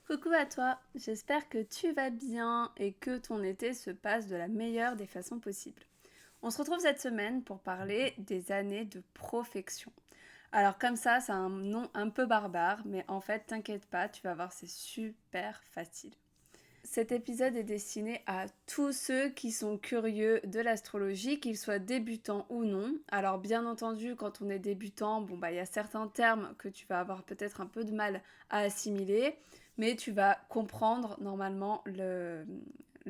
Coucou à toi, j'espère que tu vas bien et que ton été se passe de la meilleure des façons possibles. On se retrouve cette semaine pour parler des années de profection. Alors comme ça, c'est un nom un peu barbare, mais en fait, t'inquiète pas, tu vas voir, c'est super facile. Cet épisode est destiné à tous ceux qui sont curieux de l'astrologie, qu'ils soient débutants ou non. Alors bien entendu, quand on est débutant, il y a certains termes que tu vas avoir peut-être un peu de mal à assimiler, mais tu vas comprendre normalement le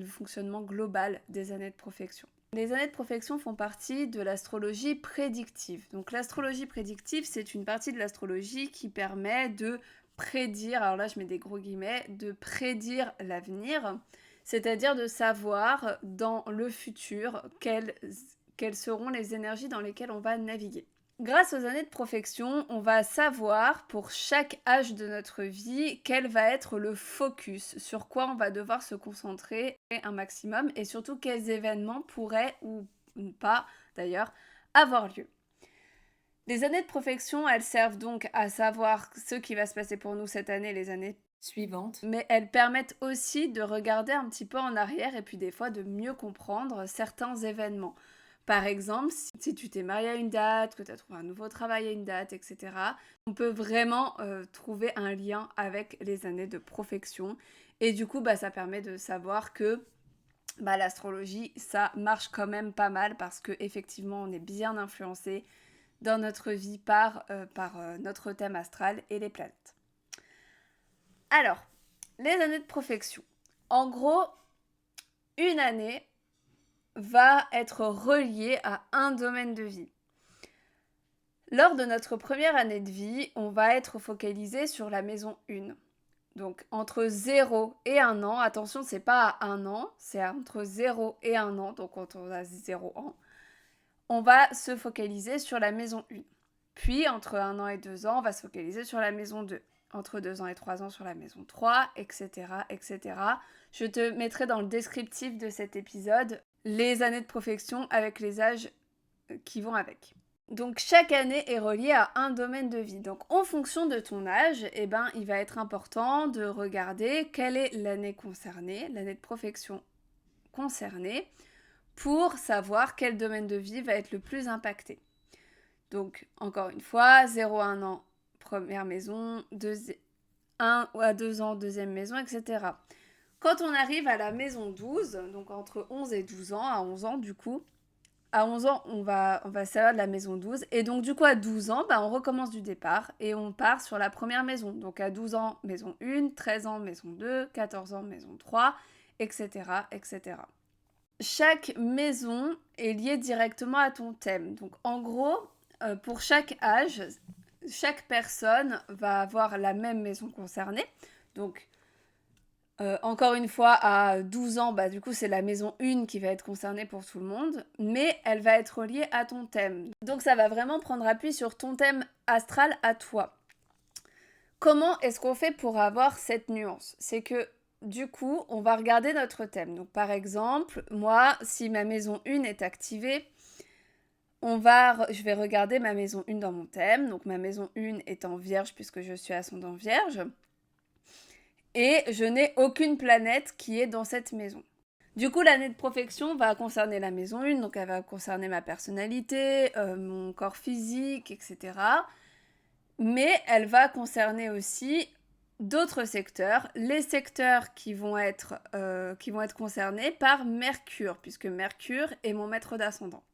fonctionnement global des années de profection. Les années de profection font partie de l'astrologie prédictive. Donc l'astrologie prédictive, c'est une partie de l'astrologie qui permet de prédire, alors là je mets des gros guillemets, de prédire l'avenir, c'est-à-dire de savoir dans le futur quelles seront les énergies dans lesquelles on va naviguer. Grâce aux années de profection, on va savoir pour chaque âge de notre vie quel va être le focus, sur quoi on va devoir se concentrer un maximum et surtout quels événements pourraient ou pas d'ailleurs avoir lieu. Les années de profection, elles servent donc à savoir ce qui va se passer pour nous cette année et les années suivantes, mais elles permettent aussi de regarder un petit peu en arrière et puis des fois de mieux comprendre certains événements. Par exemple, si tu t'es marié à une date, que tu as trouvé un nouveau travail à une date, etc., on peut vraiment trouver un lien avec les années de profection. Et du coup, ça permet de savoir que l'astrologie, ça marche quand même pas mal parce qu'effectivement, on est bien influencé dans notre vie par notre thème astral et les planètes. Alors, les années de profection. En gros, une année va être reliée à un domaine de vie. Lors de notre première année de vie, on va être focalisé sur la maison 1. Donc entre 0 et 1 an, attention, c'est pas à 1 an, c'est entre 0 et 1 an, donc quand on a 0 ans, on va se focaliser sur la maison 1. Puis, entre 1 an et 2 ans, on va se focaliser sur la maison 2. Entre 2 ans et 3 ans sur la maison 3, etc., etc. Je te mettrai dans le descriptif de cet épisode les années de profection avec les âges qui vont avec. Donc chaque année est reliée à un domaine de vie. Donc en fonction de ton âge, il va être important de regarder quelle est l'année concernée, l'année de profection concernée, pour savoir quel domaine de vie va être le plus impacté. Donc, encore une fois, 0 à 1 an, première maison, 1 à 2 ans, deuxième maison, etc. Quand on arrive à la maison 12, donc entre 11 et 12 ans, à 11 ans du coup, à 11 ans, on va savoir de la maison 12. Et donc, du coup, à 12 ans, on recommence du départ et on part sur la première maison. Donc, à 12 ans, maison 1, 13 ans, maison 2, 14 ans, maison 3, etc., etc. Chaque maison est liée directement à ton thème. Donc, en gros, pour chaque âge, chaque personne va avoir la même maison concernée. Donc, encore une fois, à 12 ans, du coup, c'est la maison 1 qui va être concernée pour tout le monde, mais elle va être reliée à ton thème. Donc, ça va vraiment prendre appui sur ton thème astral à toi. Comment est-ce qu'on fait pour avoir cette nuance? C'est que du coup, on va regarder notre thème. Donc, par exemple, moi, si ma maison 1 est activée, je vais regarder ma maison 1 dans mon thème. Donc, ma maison 1 est en vierge puisque je suis ascendant vierge. Et je n'ai aucune planète qui est dans cette maison. Du coup, l'année de profection va concerner la maison 1, donc elle va concerner ma personnalité, mon corps physique, etc. Mais elle va concerner aussi d'autres secteurs, les secteurs qui vont être concernés par Mercure, puisque Mercure est mon maître d'ascendant.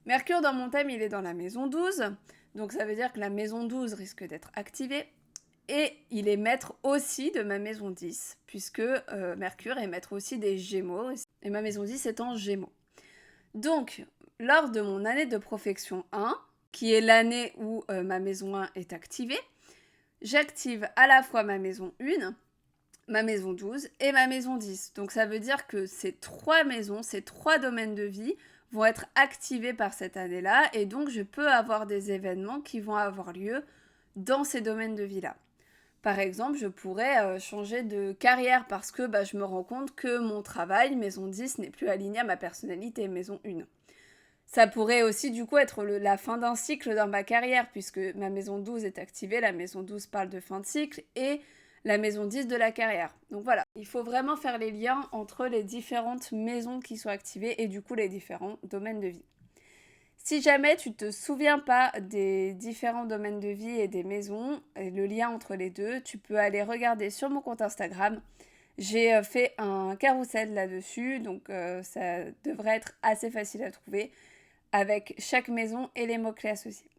Mercure dans mon thème, il est dans la maison 12, donc ça veut dire que la maison 12 risque d'être activée, et il est maître aussi de ma maison 10, puisque Mercure est maître aussi des Gémeaux, et ma maison 10 est en Gémeaux. Donc, lors de mon année de profection 1, qui est l'année où ma maison 1 est activée, j'active à la fois ma maison 1, ma maison 12 et ma maison 10. Donc ça veut dire que ces 3 maisons, ces 3 domaines de vie vont être activés par cette année-là, et donc je peux avoir des événements qui vont avoir lieu dans ces domaines de vie-là. Par exemple, je pourrais changer de carrière parce que je me rends compte que mon travail, maison 10, n'est plus aligné à ma personnalité, maison 1. Ça pourrait aussi du coup être la fin d'un cycle dans ma carrière, puisque ma maison 12 est activée, la maison 12 parle de fin de cycle, et la maison 10 de la carrière. Donc voilà, il faut vraiment faire les liens entre les différentes maisons qui sont activées et du coup les différents domaines de vie. Si jamais tu ne te souviens pas des différents domaines de vie et des maisons, et le lien entre les deux, tu peux aller regarder sur mon compte Instagram. J'ai fait un carrousel là-dessus, donc ça devrait être assez facile à trouver avec chaque maison et les mots-clés associés.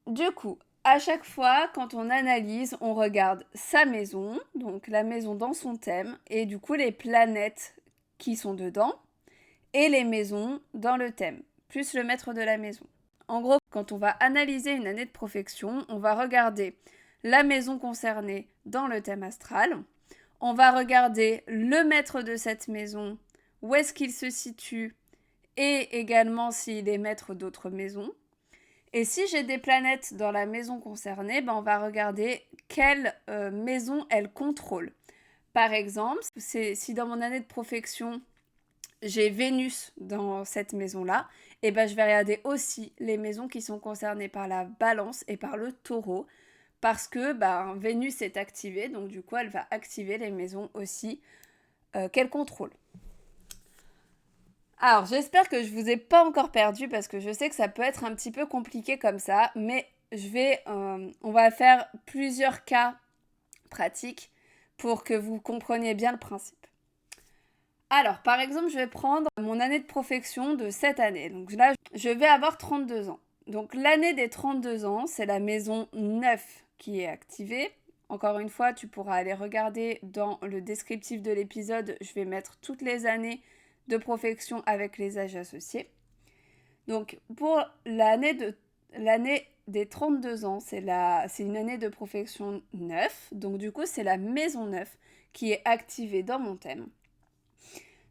Du coup, à chaque fois, quand on analyse, on regarde sa maison, donc la maison dans son thème, et du coup les planètes qui sont dedans, et les maisons dans le thème, plus le maître de la maison. En gros, quand on va analyser une année de profection, on va regarder la maison concernée dans le thème astral, on va regarder le maître de cette maison, où est-ce qu'il se situe, et également s'il est maître d'autres maisons. Et si j'ai des planètes dans la maison concernée, on va regarder quelle maison elle contrôle. Par exemple, si dans mon année de profection, j'ai Vénus dans cette maison-là, et je vais regarder aussi les maisons qui sont concernées par la balance et par le taureau, parce que Vénus est activée, donc du coup elle va activer les maisons aussi qu'elle contrôle. Alors j'espère que je vous ai pas encore perdu, parce que je sais que ça peut être un petit peu compliqué comme ça, mais on va faire plusieurs cas pratiques pour que vous compreniez bien le principe. Alors, par exemple, je vais prendre mon année de profection de cette année. Donc là, je vais avoir 32 ans. Donc l'année des 32 ans, c'est la maison 9 qui est activée. Encore une fois, tu pourras aller regarder dans le descriptif de l'épisode. Je vais mettre toutes les années de profection avec les âges associés. Donc pour l'année des 32 ans, c'est une année de profection 9. Donc du coup, c'est la maison 9 qui est activée dans mon thème.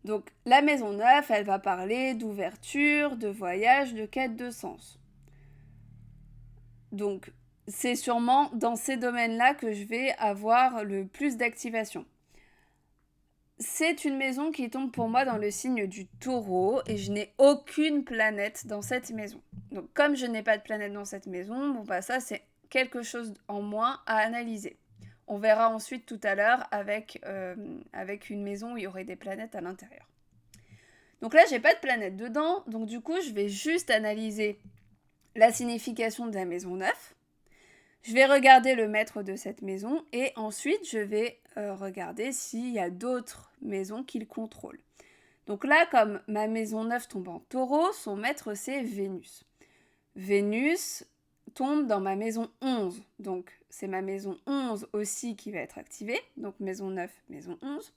Donc la maison 9, elle va parler d'ouverture, de voyage, de quête de sens. Donc c'est sûrement dans ces domaines-là que je vais avoir le plus d'activation. C'est une maison qui tombe pour moi dans le signe du taureau et je n'ai aucune planète dans cette maison. Donc comme je n'ai pas de planète dans cette maison, ça c'est quelque chose en moins à analyser. On verra ensuite tout à l'heure avec une maison où il y aurait des planètes à l'intérieur. Donc là, j'ai pas de planète dedans, donc du coup, je vais juste analyser la signification de la maison 9. Je vais regarder le maître de cette maison et ensuite, je vais regarder s'il y a d'autres maisons qu'il contrôle. Donc là, comme ma maison 9 tombe en taureau, son maître, c'est Vénus. Vénus tombe dans ma maison 11, donc c'est ma maison 11 aussi qui va être activée, donc maison 9, maison 11.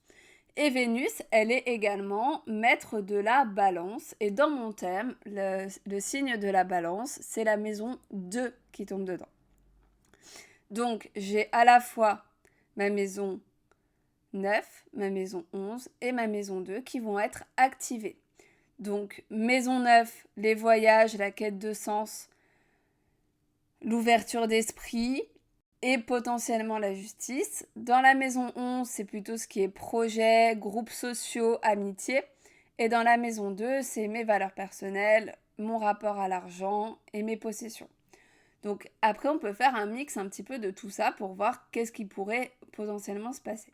Et Vénus, elle est également maître de la balance. Et dans mon thème, le signe de la balance, c'est la maison 2 qui tombe dedans. Donc, j'ai à la fois ma maison 9, ma maison 11 et ma maison 2 qui vont être activées. Donc, maison 9, les voyages, la quête de sens, l'ouverture d'esprit et potentiellement la justice. Dans la maison 11, c'est plutôt ce qui est projet, groupes sociaux, amitié. Et dans la maison 2, c'est mes valeurs personnelles, mon rapport à l'argent et mes possessions. Donc après, on peut faire un mix un petit peu de tout ça pour voir qu'est-ce qui pourrait potentiellement se passer.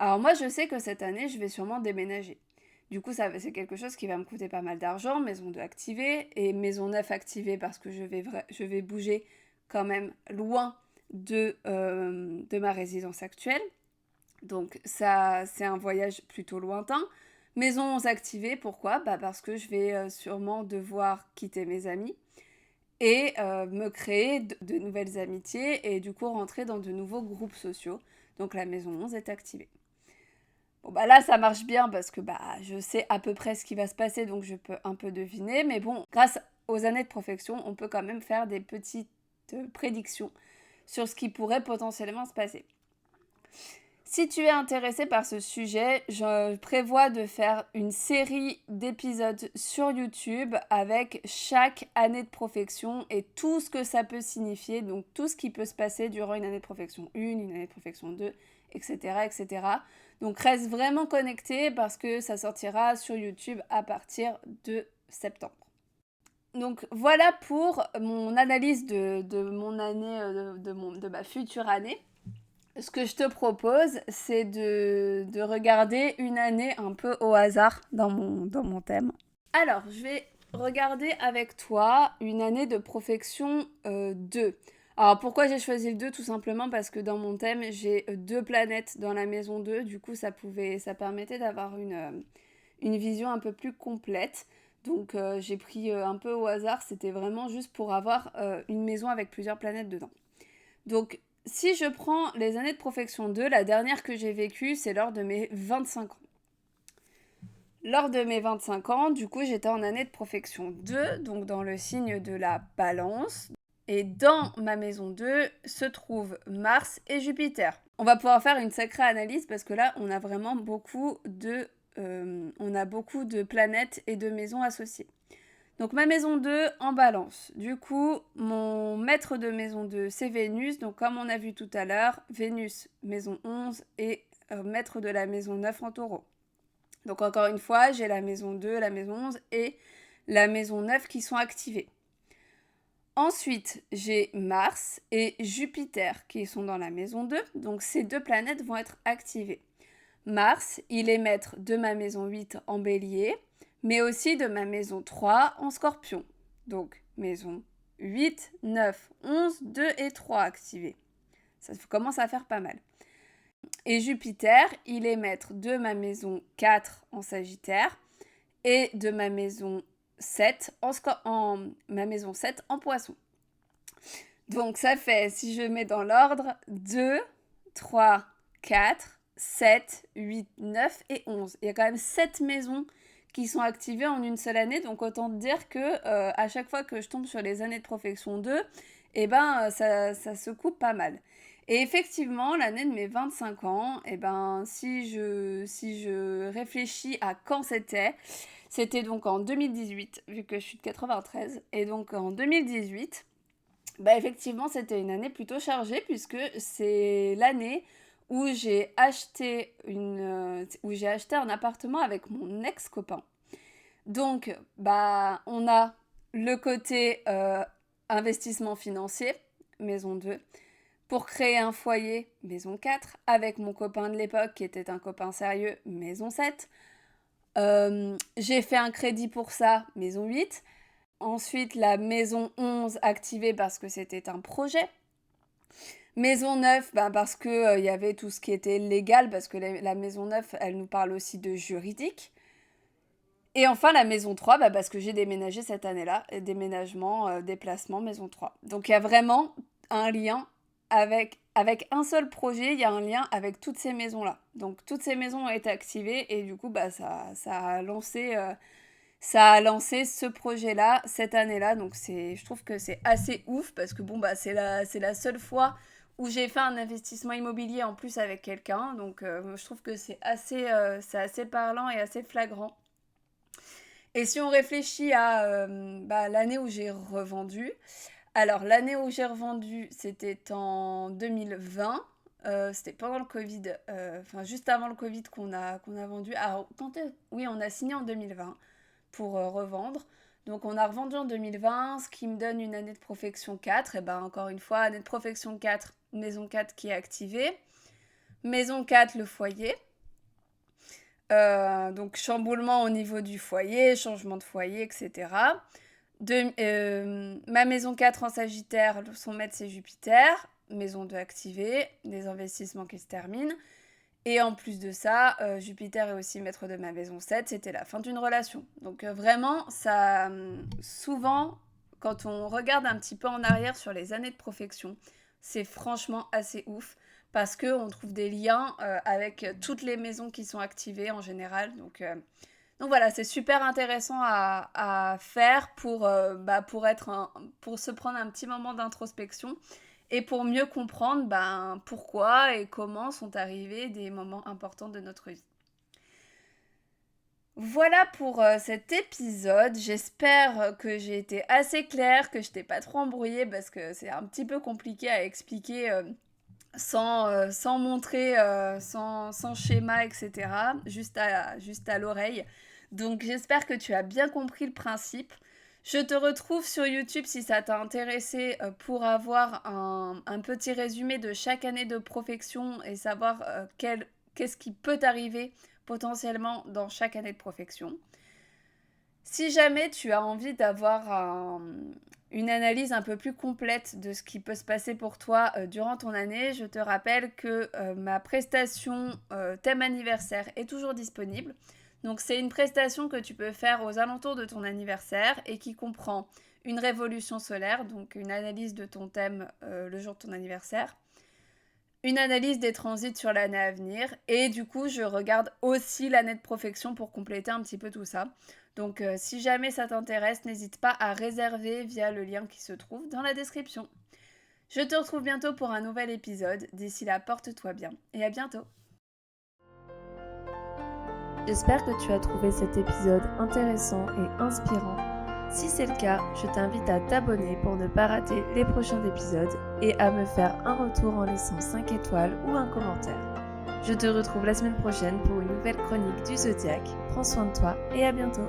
Alors moi, je sais que cette année, je vais sûrement déménager. Du coup, c'est quelque chose qui va me coûter pas mal d'argent, maison 2 activée et maison 9 activée parce que je vais bouger quand même loin de ma résidence actuelle. Donc ça, c'est un voyage plutôt lointain. Maison 11 activée, pourquoi ? Parce que je vais sûrement devoir quitter mes amis et me créer de nouvelles amitiés et du coup rentrer dans de nouveaux groupes sociaux. Donc la maison 11 est activée. Bon là ça marche bien parce que je sais à peu près ce qui va se passer, donc je peux un peu deviner, mais bon, grâce aux années de profection, on peut quand même faire des petites prédictions sur ce qui pourrait potentiellement se passer. Si tu es intéressé par ce sujet, je prévois de faire une série d'épisodes sur YouTube avec chaque année de profection et tout ce que ça peut signifier, donc tout ce qui peut se passer durant une année de profection 1, une année de profection 2, etc., etc. Donc reste vraiment connecté parce que ça sortira sur YouTube à partir de septembre. Donc voilà pour mon analyse de mon année, de ma future année. Ce que je te propose, c'est de regarder une année un peu au hasard dans mon thème. Alors, je vais regarder avec toi une année de profection 2. Alors, pourquoi j'ai choisi le 2? Tout simplement parce que dans mon thème, j'ai deux planètes dans la maison 2. Du coup, ça permettait d'avoir une vision un peu plus complète. Donc, j'ai pris un peu au hasard. C'était vraiment juste pour avoir une maison avec plusieurs planètes dedans. Donc, si je prends les années de profection 2, la dernière que j'ai vécue, c'est lors de mes 25 ans. Lors de mes 25 ans, du coup, j'étais en année de profection 2, donc dans le signe de la balance. Et dans ma maison 2 se trouvent Mars et Jupiter. On va pouvoir faire une sacrée analyse parce que là, on a vraiment beaucoup de planètes et de maisons associées. Donc ma maison 2 en balance. Du coup, mon maître de maison 2, c'est Vénus. Donc comme on a vu tout à l'heure, Vénus, maison 11 et maître de la maison 9 en taureau. Donc encore une fois, j'ai la maison 2, la maison 11 et la maison 9 qui sont activées. Ensuite, j'ai Mars et Jupiter qui sont dans la maison 2. Donc ces deux planètes vont être activées. Mars, il est maître de ma maison 8 en bélier, mais aussi de ma maison 3 en scorpion. Donc maison 8, 9, 11, 2 et 3 activées. Ça commence à faire pas mal. Et Jupiter, il est maître de ma maison 4 en Sagittaire et de ma maison 7 ma maison 7 en Poisson. Donc ça fait, si je mets dans l'ordre, 2, 3, 4, 7, 8, 9 et 11. Il y a quand même 7 maisons qui sont activées en une seule année, donc autant te dire que à chaque fois que je tombe sur les années de profection 2, eh ben, ça se coupe pas mal. Et effectivement, l'année de mes 25 ans, eh ben, si je réfléchis à quand c'était donc en 2018, vu que je suis de 93, et donc en 2018, bah effectivement, c'était une année plutôt chargée puisque c'est l'année où où j'ai acheté un appartement avec mon ex-copain. Donc, bah, on a le côté investissement financier, maison 2, pour créer un foyer, maison 4, avec mon copain de l'époque qui était un copain sérieux, maison 7. J'ai fait un crédit pour ça, maison 8. Ensuite, la maison 11 activée parce que c'était un projet. Maison 9, ben parce que y avait tout ce qui était légal, parce que la maison 9, elle nous parle aussi de juridique. Et enfin, la maison 3, bah, parce que j'ai déménagé cette année-là. Déménagement, déplacement, maison 3. Donc il y a vraiment un lien avec un seul projet, il y a un lien avec toutes ces maisons-là. Donc toutes ces maisons ont été activées et du coup, bah, ça a lancé ce projet-là cette année-là. Donc je trouve que c'est assez ouf parce que bon, bah, c'est la seule fois où j'ai fait un investissement immobilier en plus avec quelqu'un. Donc je trouve que c'est assez parlant et assez flagrant. Et si on réfléchit à bah, l'année où j'ai revendu, alors l'année où j'ai revendu, c'était en 2020. C'était pendant le Covid, enfin juste avant le Covid qu'on a vendu. Alors, oui, on a signé en 2020 pour revendre. Donc on a revendu en 2020, ce qui me donne une année de profection 4. Et ben encore une fois, année de profection 4, maison 4 qui est activée. Maison 4, le foyer. Donc chamboulement au niveau du foyer, changement de foyer, etc. Ma maison 4 en Sagittaire, son maître c'est Jupiter. Maison 2 activée, des investissements qui se terminent. Et en plus de ça, Jupiter est aussi maître de ma maison 7, c'était la fin d'une relation. Donc vraiment, ça, souvent, quand on regarde un petit peu en arrière sur les années de profection, c'est franchement assez ouf parce qu'on trouve des liens avec toutes les maisons qui sont activées en général. Donc voilà, c'est super intéressant à faire pour se prendre un petit moment d'introspection et pour mieux comprendre ben, pourquoi et comment sont arrivés des moments importants de notre vie. Voilà pour cet épisode. J'espère que j'ai été assez claire, que je t'ai pas trop embrouillée parce que c'est un petit peu compliqué à expliquer sans montrer, sans schéma, etc. Juste à l'oreille. Donc j'espère que tu as bien compris le principe. Je te retrouve sur YouTube si ça t'a intéressé pour avoir un petit résumé de chaque année de profession et savoir qu'est-ce qui peut t'arriver potentiellement dans chaque année de profession. Si jamais tu as envie d'avoir une analyse un peu plus complète de ce qui peut se passer pour toi durant ton année, je te rappelle que ma prestation thème anniversaire est toujours disponible. Donc c'est une prestation que tu peux faire aux alentours de ton anniversaire et qui comprend une révolution solaire, donc une analyse de ton thème le jour de ton anniversaire, une analyse des transits sur l'année à venir et du coup je regarde aussi l'année de profection pour compléter un petit peu tout ça. Donc si jamais ça t'intéresse, n'hésite pas à réserver via le lien qui se trouve dans la description. Je te retrouve bientôt pour un nouvel épisode. D'ici là, porte-toi bien et à bientôt. J'espère que tu as trouvé cet épisode intéressant et inspirant. Si c'est le cas, je t'invite à t'abonner pour ne pas rater les prochains épisodes et à me faire un retour en laissant 5 étoiles ou un commentaire. Je te retrouve la semaine prochaine pour une nouvelle chronique du Zodiaque. Prends soin de toi et à bientôt.